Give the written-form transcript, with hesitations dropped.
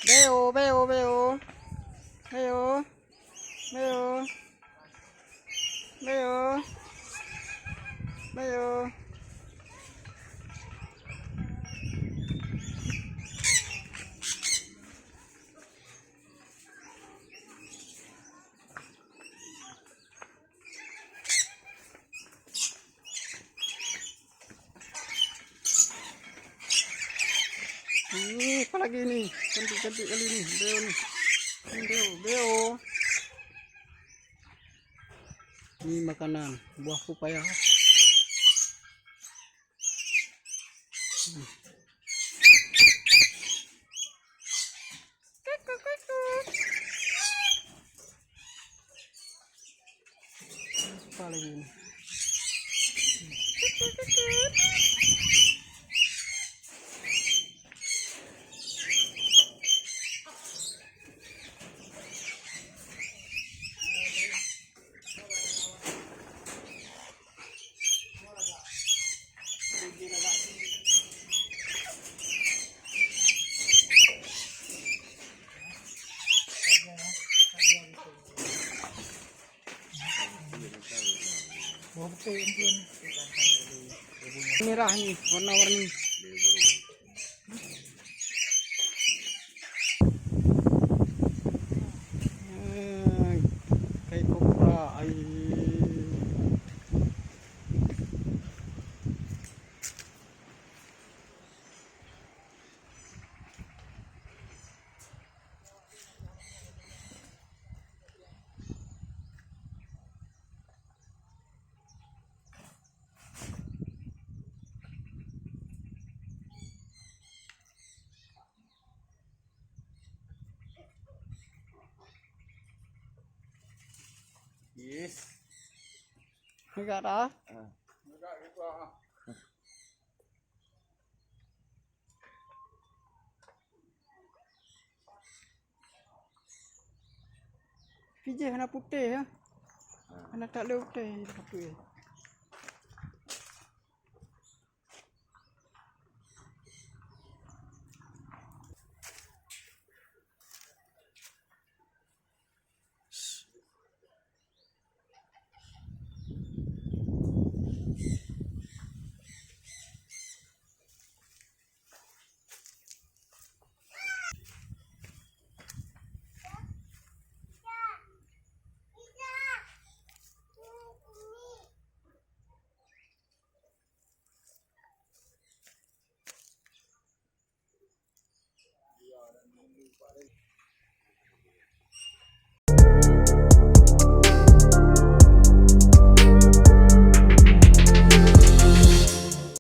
Beo, beo, beo. Beo. Beo. Beo. Beo. Ini apa lagi nih? Cantik-cantik kali nih, beo nih. Ini beo, beo. Ini makanan buah pepaya. Apa lagi ini? Merah nih, warna-warni. Kayak kopra. Yes. Enggak dah. Enggak gitu ah. Pijih warna putih ya. Warna tak ada putih satu ya. Iya, dan ini